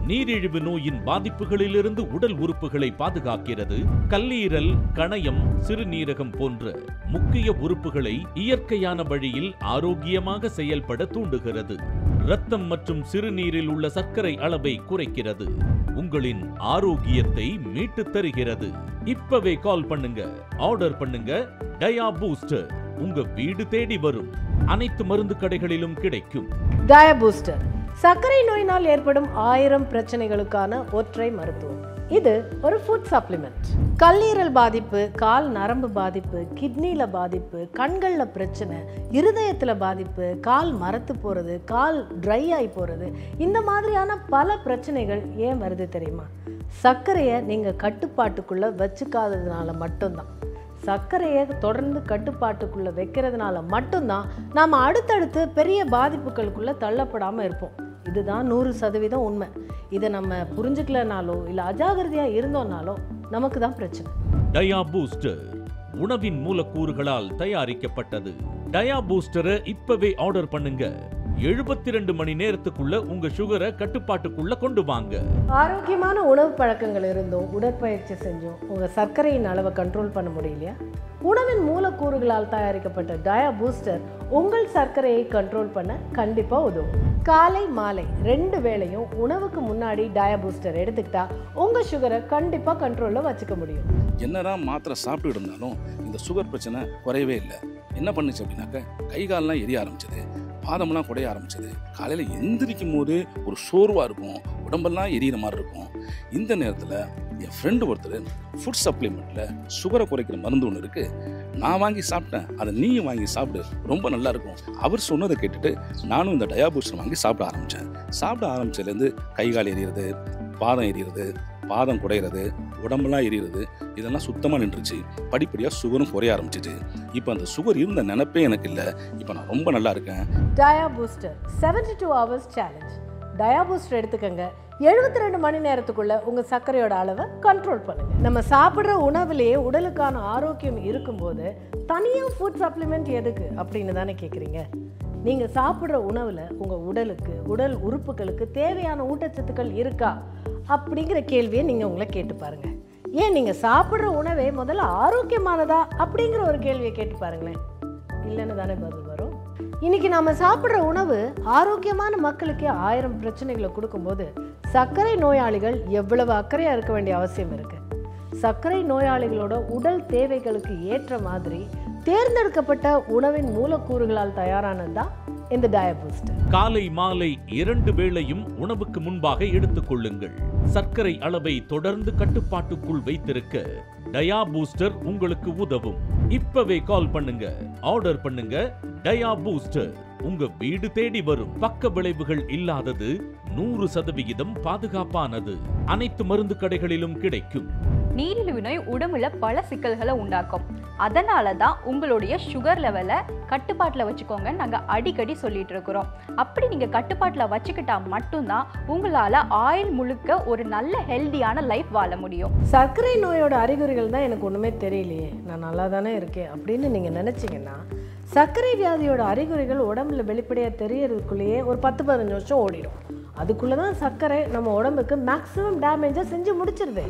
நீரிழிவு நோயின் பாதிப்புகளிலிருந்து உடல் உறுப்புகளை பாதுகாக்கிறது. கல்லீரல், கணையம், சிறுநீரகம் போன்ற முக்கிய உறுப்புகளை இயற்கையான வழியில் ஆரோக்கியமாக செயல்பட தூண்டுகிறது. இரத்தம் மற்றும் சிறுநீரில் உள்ள சர்க்கரை அளவை குறைக்கிறது. உங்களின் ஆரோக்கியத்தை மீட்டு தருகிறது. இப்பவே கால் பண்ணுங்க, ஆர்டர் பண்ணுங்க. டயா பூஸ்டர் உங்க வீடு தேடி வரும். அனைத்து மருந்து கடைகளிலும் கிடைக்கும். டயா பூஸ்டர் சர்க்கரை நோயினால் ஏற்படும் 1000 பிரச்சனைகளுக்கான ஒற்றை மருத்துவம். இது ஒரு ஃபுட் சப்ளிமெண்ட். கல்லீரல் பாதிப்பு, கால் நரம்பு பாதிப்பு, கிட்னில பாதிப்பு, கண்கள்ல பிரச்சனை, இருதயத்துல பாதிப்பு, கால் மரத்து போறது, கால் ட்ரை ஆகி போறது, இந்த மாதிரியான பல பிரச்சனைகள் ஏன் வருது தெரியுமா? சர்க்கரையை நீங்க கட்டுப்பாட்டுக்குள்ள வச்சுக்காததுனால மட்டும்தான். சர்க்கரையை தொடர்ந்து கட்டுப்பாட்டுக்குள்ள வைக்கிறதுனால மட்டும்தான் நாம் அடுத்தடுத்து பெரிய பாதிப்புகளுக்குள்ள தள்ளப்படாமல் இருப்போம். இதுதான் 100% உண்மை. இதை நம்ம புரிஞ்சுக்கலனாலோ இல்லை அஜாகிரதையாக இருந்தோம்னாலோ நமக்கு தான் பிரச்சனை. டயா பூஸ்டர் உணவின் மூலக்கூறுகளால் தயாரிக்கப்பட்டது. டயா பூஸ்டரை இப்பவே ஆர்டர் பண்ணுங்க. 72 மணி நேரத்துக்குள்ள உங்க சுகரை கட்டுப்பாட்டுக்குள்ள கொண்டு வாங்க. ஆரோக்கியமான உணவு பழக்கங்கள் இருந்தும் உடற்பயிற்சி செஞ்சும் உங்க சர்க்கரையின் அளவை கண்ட்ரோல் பண்ண முடியலையா? உணவின் மூலக்கூறுகளால் தயாரிக்கப்பட்ட டயா பூஸ்டர் உங்கள் சர்க்கரையை கண்ட்ரோல் பண்ண கண்டிப்பா உதவும். காலை மாலை 2 வேளையும் உணவுக்கு முன்னாடி டயா பூஸ்டர் எடுத்துக்கிட்டா உங்க சுகரை கண்டிப்பா கண்ட்ரோல்ல வச்சுக்க முடியும். என்னதான் மாத்திரை சாப்பிட்டு இருந்தாலும் இந்த சுகர் பிரச்சனை குறையவே இல்லை. என்ன பண்ணுச்சு அப்படின்னாக்க கை கால்லாம் எரிய ஆரம்பிச்சது, பாதம்லாம் குடைய ஆரம்பிச்சது. காலையில் எந்திரிக்கும் போது ஒரு சோர்வாக இருக்கும், உடம்பெல்லாம் எரியிற மாதிரி இருக்கும். இந்த நேரத்தில் என் ஃப்ரெண்டு ஒருத்தர் ஃபுட் சப்ளிமெண்ட்டில் சுகரை குறைக்கிற மருந்து ஒன்று இருக்குது, நான் வாங்கி சாப்பிட்டேன், அதை நீயும் வாங்கி சாப்பிடு, ரொம்ப நல்லா இருக்கும். அவர் சொன்னதை கேட்டுட்டு நானும் இந்த டயா பூஸ்டர் வாங்கி சாப்பிட ஆரம்பித்தேன். சாப்பிட ஆரம்பிச்சதுலேருந்து கை கால் எரியிறது, பாதம் எரியிறது, பாதம் குடையிறது, உடம்பெல்லாம் எரியிறது, இதெல்லாம் சுத்தமாக நின்றுச்சு. படிப்படியாக சுகரும் குறைய ஆரம்பிச்சிச்சு. இப்போ அந்த சுகர் இருந்த நினைப்பே எனக்கு இல்லை. இப்போ நான் ரொம்ப நல்லா இருக்கேன். டயா booster 72 hours challenge. Dia booster எடுத்துக்கங்க. 72 மணி நேரத்துக்குள்ள உங்க சர்க்கரையோட அளவை கண்ட்ரோல் பண்ணுங்க. நம்ம சாப்பிட்ற உணவுலேயே உடலுக்கான ஆரோக்கியம் இருக்கும்போது தனியாக ஃபுட் சப்ளிமெண்ட் எதுக்கு அப்படின்னு தானே கேட்குறீங்க. நீங்கள் சாப்பிட்ற உணவில் உங்கள் உடலுக்கு, உடல் உறுப்புகளுக்கு தேவையான ஊட்டச்சத்துக்கள் இருக்கா அப்படிங்கிற கேள்வியை நீங்கள் உங்களை கேட்டு பாருங்கள். ஏன் நீங்கள் சாப்பிட்ற உணவே முதல்ல ஆரோக்கியமானதா அப்படிங்கிற ஒரு கேள்வியை கேட்டு பாருங்களேன். இல்லைன்னு தானே பதில் வரும். இன்னைக்கு நம்ம சாப்பிட்ற உணவு ஆரோக்கியமான மக்களுக்கே 1000 பிரச்சனைகளை கொடுக்கும்போது சர்க்கரை நோயாளிகள் எவ்வளவு அக்கறையாக இருக்க வேண்டிய அவசியம் இருக்கு. சர்க்கரை நோயாளிகளோட உடல் தேவைகளுக்கு ஏற்ற மாதிரி தேர்ந்தெடுக்கப்பட்ட உணவின் மூலக்கூறுகளால் தயாரானது தான் இந்த டயா பூஸ்டர். காலை மாலை 2 வேளையும் உணவுக்கு முன்பாக எடுத்துக் கொள்ளுங்கள். சர்க்கரை அளவை தொடர்ந்து கட்டுப்பாட்டுக்குள் வைத்திருக்க டயா பூஸ்டர் உங்களுக்கு உதவும். இப்பவே கால் பண்ணுங்க, ஆர்டர் பண்ணுங்க. டயா பூஸ்டர் உங்க வீடு தேடி வரும். பக்க விளைவுகள் இல்லாதது, 100% பாதுகாப்பானது. அனைத்து மருந்து கடைகளிலும் கிடைக்கும். நீரிழிவு நோய் உடம்புல பல சிக்கல்களை உண்டாக்கும். அதனால தான் உங்களுடைய சுகர் லெவலை கட்டுப்பாட்டில் வச்சுக்கோங்க நாங்கள் அடிக்கடி சொல்லிட்டு இருக்கிறோம். அப்படி நீங்கள் கட்டுப்பாட்டில் வச்சுக்கிட்டா மட்டும்தான் உங்களால் ஆயுள் முழுக்க ஒரு நல்ல ஹெல்தியான லைஃப் வாழ முடியும். சர்க்கரை நோயோட அறிகுறிகள் தான் எனக்கு ஒன்றுமே தெரியலையே, நான் நல்லா தானே இருக்கேன் அப்படின்னு நீங்கள் நினச்சிங்கன்னா சர்க்கரை வியாதியோட அறிகுறிகள் உடம்புல வெளிப்படையாக தெரியறதுக்குள்ளேயே ஒரு 10-15 வருஷம் ஓடிடும். அதுக்குள்ளே தான் சர்க்கரை நம்ம உடம்புக்கு மேக்ஸிமம் டேமேஜை செஞ்சு முடிச்சிருது.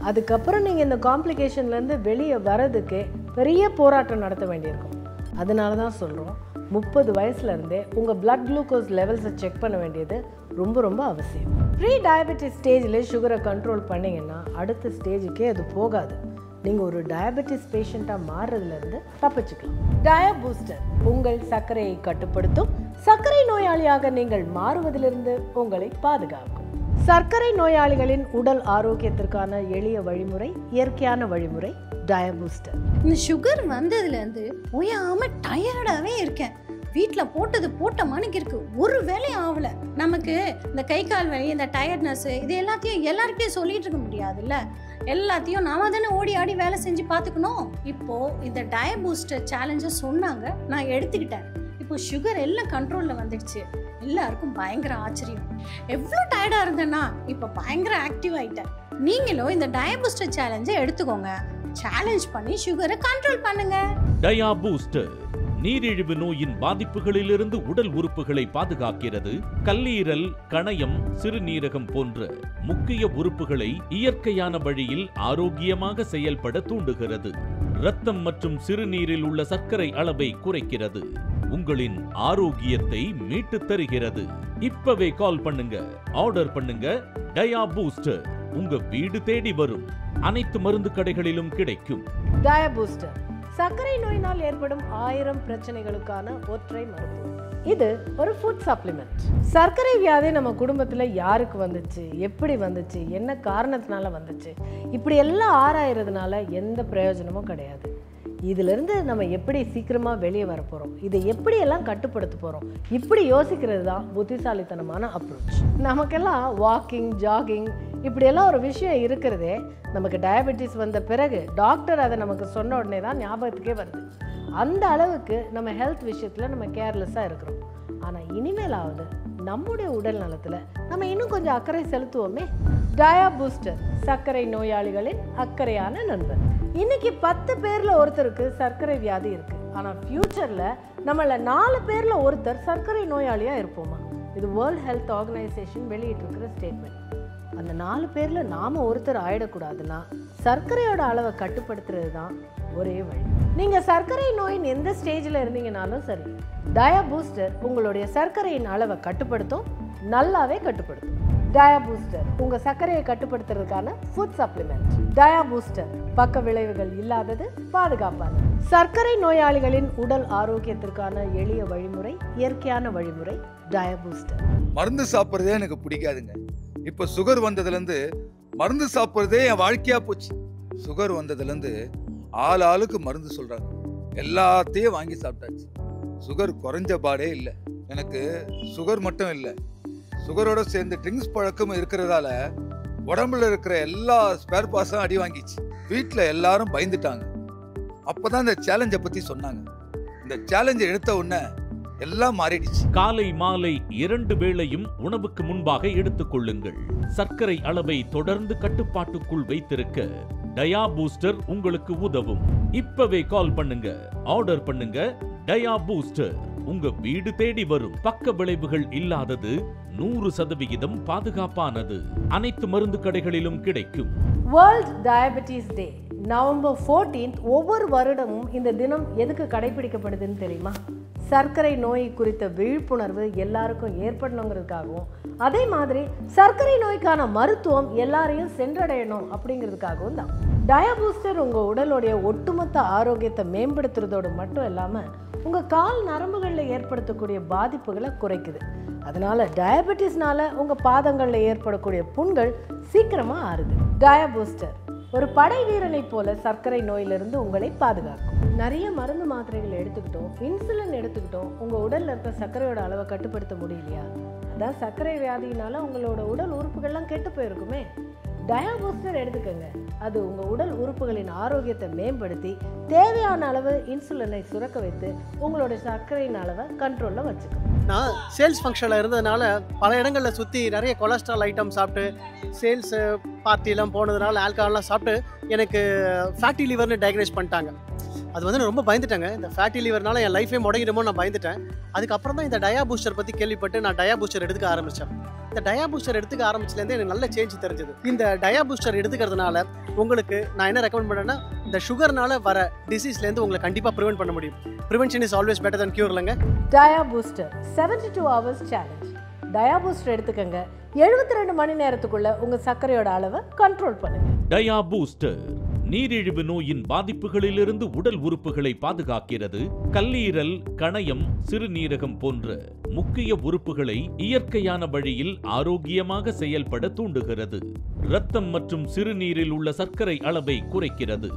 அதுக்கப்புறம் நீங்கள் இந்த காம்ப்ளிகேஷன்லேருந்து வெளியே வர்றதுக்கு பெரிய போராட்டம் நடத்த வேண்டியிருக்கும். அதனால தான் சொல்கிறோம், 30 வயசுலேருந்தே உங்கள் பிளட் குளுக்கோஸ் லெவல்ஸை செக் பண்ண வேண்டியது ரொம்ப ரொம்ப அவசியம். ப்ரீ டயபெட்டிஸ் ஸ்டேஜில் சுகரை கண்ட்ரோல் பண்ணிங்கன்னா அடுத்த ஸ்டேஜுக்கே அது போகாது. நீங்கள் ஒரு டயபெட்டிஸ் பேஷண்ட்டாக மாறுறதுலேருந்து தப்பிச்சுக்கலாம். டயா பூஸ்டர் உங்கள் சர்க்கரையை கட்டுப்படுத்தும். சர்க்கரை நோயாளியாக நீங்கள் மாறுவதிலிருந்து உங்களை பாதுகாக்கும். சர்க்கரை நோயாளிகளின் உடல் ஆரோக்கியத்திற்கான எளிய வழிமுறை, இயற்கையான வழிமுறை டயா பூஸ்டர். இந்த சுகர் வந்ததுலேருந்து ஓயாம டயர்டாகவே இருக்கேன். வீட்டில் போட்டது போட்ட மணிக்கு இருக்கு, ஒரு வேலையும் ஆகலை. நமக்கு இந்த கை கால் வலி, இந்த டயர்ட்னஸ், இது எல்லாத்தையும் எல்லாருக்கிட்டையும் சொல்லிட்டு இருக்க முடியாதுல்ல. எல்லாத்தையும் நாம தானே ஓடி ஆடி வேலை செஞ்சு பார்த்துக்கணும். இப்போ இந்த டயா பூஸ்டர் சேலஞ்சை சொன்னாங்க, நான் எடுத்துக்கிட்டேன். இப்போ சுகர் எல்லாம் கண்ட்ரோலில் வந்துடுச்சு. எல்லாருக்கும் பயங்கர ஆச்சரியம். எவ்வளோ டயர்டாக இருந்தேன்னா இப்போ பயங்கர ஆக்டிவ் ஆகிட்டேன். நீங்களும் இந்த டயா பூஸ்டர் சேலஞ்சை எடுத்துக்கோங்க. சேலஞ்ச் பண்ணி சுகரை கண்ட்ரோல் பண்ணுங்க. டயா பூஸ்டர் நீரிழிவு நோயின் பாதிப்புகளிலிருந்து உடல் உறுப்புகளை பாதுகாக்கிறது. கல்லீரல், கணையம், சிறுநீரகம் போன்ற முக்கிய உறுப்புகளை இயற்கையான வழியில் ஆரோக்கியமாக செயல்பட தூண்டுகிறது. இரத்தம் மற்றும் சிறுநீரில் உள்ள சர்க்கரை அளவை குறைக்கிறது. உங்களின் ஆரோக்கியத்தை மீட்டு தருகிறது. இப்பவே கால் பண்ணுங்க, ஆர்டர் பண்ணுங்க. டயா பூஸ்டர் உங்க வீடு தேடி வரும். அனைத்து மருந்து கடைகளிலும் கிடைக்கும். டயா பூஸ்டர் சர்க்கரை நோயினால் ஏற்படும் 1000 பிரச்சனைகளுக்கான ஒற்றை மருத்துவம். இது ஒரு ஃபுட் சப்ளிமெண்ட். சர்க்கரை வியாதி நம்ம குடும்பத்தில் யாருக்கு வந்துச்சு, எப்படி வந்துச்சு, என்ன காரணத்தினால வந்துச்சு, இப்படி எல்லாம் ஆராயறதுனால எந்த பிரயோஜனமும் கிடையாது. இதிலிருந்து நம்ம எப்படி சீக்கிரமாக வெளியே வர போகிறோம், இதை எப்படியெல்லாம் கட்டுப்படுத்த போகிறோம், இப்படி யோசிக்கிறது தான் புத்திசாலித்தனமான அப்ரோச். நமக்கெல்லாம் வாக்கிங், ஜாகிங் இப்படியெல்லாம் ஒரு விஷயம் இருக்கிறதே நமக்கு டயபெட்டிஸ் வந்த பிறகு டாக்டர் அதை நமக்கு சொன்ன உடனே தான் ஞாபகத்துக்கே வருது. அந்த அளவுக்கு நம்ம ஹெல்த் விஷயத்தில் நம்ம கேர்லெஸ்ஸாக இருக்கிறோம். ஆனால் இனிமேலாவது நம்முடைய உடல் நலத்தில் நம்ம இன்னும் கொஞ்சம் அக்கறை செலுத்துவோமே. டயா பூஸ்டர் சர்க்கரை நோயாளிகளின் அக்கறையான நண்பர். இன்னைக்கு 10 பேரில் ஒருத்தருக்கு சர்க்கரை வியாதி இருக்கு. ஆனால் ஃபியூச்சரில் நம்மள 4 பேரில் ஒருத்தர் சர்க்கரை நோயாளியாக இருப்போமா? இது வேர்ல்ட் ஹெல்த் ஆர்கனைசேஷன் வெளியிட்டிருக்கிற ஸ்டேட்மெண்ட். அந்த 4 பேரில் நாம் ஒருத்தர் ஆயிடக்கூடாதுன்னா சர்க்கரையோட அளவை கட்டுப்படுத்துறது தான் ஒரே வழி. நீங்கள் சர்க்கரை நோயின் எந்த ஸ்டேஜில் இருந்தீங்கனாலும் சரி, டயா பூஸ்டர் உங்களுடைய சர்க்கரையின் அளவை கட்டுப்படுத்தும், நல்லாவே கட்டுப்படுத்தும். டயா பூஸ்டர் உங்கள் சர்க்கரையை கட்டுப்படுத்துறதுக்கான ஃபுட் சப்ளிமெண்ட். டயா பூஸ்டர் பக்க விளைவுகள் இல்லாதது, பாதுகாப்பானது. சர்க்கரை நோயாளிகளின் உடல் ஆரோக்கியத்திற்கான எளிய வழிமுறை, இயற்கையான வழிமுறை டயா பூஸ்டர். மருந்து சாப்பிட்றதே எனக்கு பிடிக்காதுங்க. இப்ப சுகர் வந்ததுலேருந்து மருந்து சாப்பிட்றதே என் வாழ்க்கையா போச்சு. சுகர் வந்ததுலேருந்து ஆளுக்கு மருந்து சொல்றாங்க. எல்லாத்தையும் வாங்கி சாப்பிட்டாச்சு. சுகர் குறைஞ்ச பாடே இல்லை. எனக்கு சுகர் மட்டும் இல்லை, சுகரோட சேர்ந்து ட்ரிங்க்ஸ் பழக்கம் இருக்கிறதால உடம்புல இருக்கிற எல்லா ஸ்பேர் பார்ட்ஸும் அடி வாங்கிச்சு. வீட்டில் எல்லாரும் பயந்துட்டாங்க. அப்பதான் இந்த சேலஞ்சை பத்தி சொன்னாங்க. இந்த சேலஞ்சை எடுத்த உடனே எல்லாம் மாறிடுச்சு. காலை மாலை 2 வேளையும் உணவுக்கு முன்பாக எடுத்துக் கொள்ளுங்கள். சர்க்கரை அளவை தொடர்ந்து கட்டுப்பாட்டுக்குள் வைத்திருக்க டயா பூஸ்டர் உங்களுக்கு உதவும். இப்பவே கால் பண்ணுங்க, ஆர்டர் பண்ணுங்க. டயா பூஸ்டர் உங்க வீடு தேடி வரும். பக்க விளைவுகள் இல்லாதது, 100% பாதுகாப்பானது. அனைத்து மருந்து கடைகளிலும் கிடைக்கும். வேர்ல்ட் டயபெட்டிஸ் டே நவம்பர் 14 ஒவ்வொரு வருடமும் இந்த தினம் எதுக்கு கடைபிடிக்கப்படுதுன்னு தெரியுமா? சர்க்கரை நோய் குறித்த விழிப்புணர்வு எல்லாருக்கும் ஏற்படணுங்கிறதுக்காகவும், அதே மாதிரி சர்க்கரை நோய்க்கான மருத்துவம் எல்லாரையும் சென்றடையணும் அப்படிங்கிறதுக்காகவும் தான். டயா பூஸ்டர் உங்கள் உடலுடைய ஒட்டுமொத்த ஆரோக்கியத்தை மேம்படுத்துறதோடு மட்டும் இல்லாமல் உங்கள் கால் நரம்புகளில் ஏற்படுத்தக்கூடிய பாதிப்புகளை குறைக்குது. அதனால டயபெட்டிஸ்னால உங்கள் பாதங்களில் ஏற்படக்கூடிய புண்கள் சீக்கிரமாக ஆறுது. டயா பூஸ்டர் ஒரு படை வீரனை போல சர்க்கரை நோயிலிருந்து உங்களை பாதுகாக்கும். நிறைய மருந்து மாத்திரைகள் எடுத்துக்கிட்டோம், இன்சுலின் எடுத்துக்கிட்டோம், உங்கள் உடலில் இருக்கிற சர்க்கரையோட அளவை கட்டுப்படுத்த முடியலையா? அதான் சர்க்கரை வியாதியினால உங்களோட உடல் உறுப்புகள்லாம் கெட்டு போயிருக்குமே. டயா பூஸ்டர் எடுத்துக்கோங்க. அது உங்கள் உடல் உறுப்புகளின் ஆரோக்கியத்தை மேம்படுத்தி தேவையான அளவு இன்சுலினை சுரக்க வைத்து உங்களோட சர்க்கரையின் அளவை கண்ட்ரோலில் வச்சுக்கணும். நான் சேல்ஸ் ஃபங்க்ஷனில் இருந்ததுனால பல இடங்களில் சுற்றி நிறைய கொலஸ்ட்ரால் ஐட்டம் சாப்பிட்டு சேல்ஸு பார்ட்டிலாம் போனதுனால ஆல்கஹால்லாம் சாப்பிட்டு எனக்கு ஃபேட்டி லிவர்னு டயக்னைஸ் பண்ணிட்டாங்க. அது வந்து நான் ரொம்ப பயந்துட்டேங்க. இந்த ஃபேட்டி லிவர்னால என் லைஃபே முடங்கிடுமோ நான் பயந்துட்டேன். அதுக்கப்புறம் தான் இந்த டயா பூஸ்டர் பற்றி கேள்விப்பட்டு நான் டயா பூஸ்டர் எடுத்துக்க ஆரம்பித்தேன். இந்த டயா பூஸ்டர் எடுத்துக்க ஆரம்பிச்சிலேருந்து எனக்கு நல்ல சேஞ்ச் தெரிஞ்சது. இந்த டயா பூஸ்டர் எடுத்துக்கிறதுனால உங்களுக்கு நான் என்ன ரெக்கமெண்ட் பண்ணேன்னா, இந்த சுகர்னால வர டிசீஸ்லேருந்து உங்களை கண்டிப்பாக ப்ரிவென்ட் பண்ண முடியும். Prevention is always better than cure இல்லைங்க. Dia booster 72 hours challenge. Dia booster எடுத்துக்கங்க. 72 மணி நேரத்துக்குள்ள உங்க சர்க்கரையோட அளவை கண்ட்ரோல் பண்ணுங்க. டயா பூஸ்டர் நீரிழிவு நோயின் பாதிப்புகளிலிருந்து உடல் உறுப்புகளை பாதுகாக்கிறது. கல்லீரல், கணையம், சிறுநீரகம் போன்ற முக்கிய உறுப்புகளை இயற்கையான வழியில் ஆரோக்கியமாக செயல்பட தூண்டுகிறது. இரத்தம் மற்றும் சிறுநீரில் உள்ள சர்க்கரை அளவை குறைக்கிறது.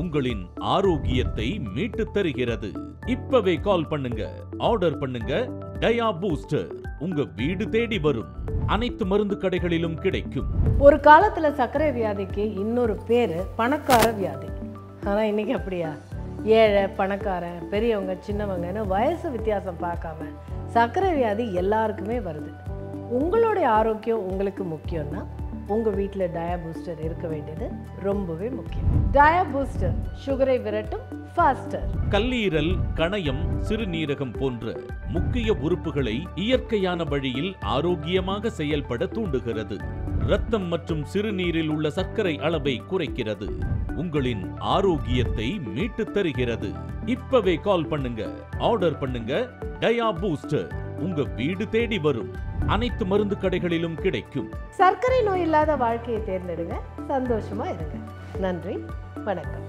உங்களின் ஆரோக்கியத்தை மீட்டு தருகிறது. இப்பவே கால் பண்ணுங்க, ஆர்டர் பண்ணுங்க. டயா பூஸ்டர் உங்க வீடு தேடி வரும். அனைத்து மருந்து கடைகளிலும் கிடைக்கும். ஒரு காலத்துல சர்க்கரை வியாதிக்கு இன்னொரு பேரு பணக்கார வியாதி. ஆனா இன்னைக்கு அப்படியா? ஏழை, பணக்காரன், பெரியவங்க, சின்னவங்கன்னு வயசு வித்தியாசம் பார்க்காம சர்க்கரை வியாதி எல்லாருக்குமே வருது. உங்களுடைய ஆரோக்கியம் உங்களுக்கு முக்கியம்னா உங்க வீட்டில் டயா பூஸ்டர் இருக்க வேண்டியது ரொம்பவே முக்கியம். டயா பூஸ்டர் சுகரை விரட்டும் ஃபாஸ்டர். கல்லீரல், கணையம், சிறுநீரகம் போன்ற முக்கிய உறுப்புகளை இயற்கையான வழியில் ஆரோக்கியமாக செயல்பட தூண்டுகிறது. இரத்தம் மற்றும் சிறுநீரில் உள்ள சர்க்கரை அளவை குறைக்கிறது. உங்களின் ஆரோக்கியத்தை மீட்டு தருகிறது. இப்பவே கால் பண்ணுங்க, ஆர்டர் பண்ணுங்க. டயா பூஸ்டர் உங்க வீடு தேடி வரும். அனைத்து மருந்து கடைகளிலும் கிடைக்கும். சர்க்கரை நோய் இல்லாத வாழ்க்கையை தேர்ந்தெடுங்க. சந்தோஷமா இருங்க. நன்றி, வணக்கம்.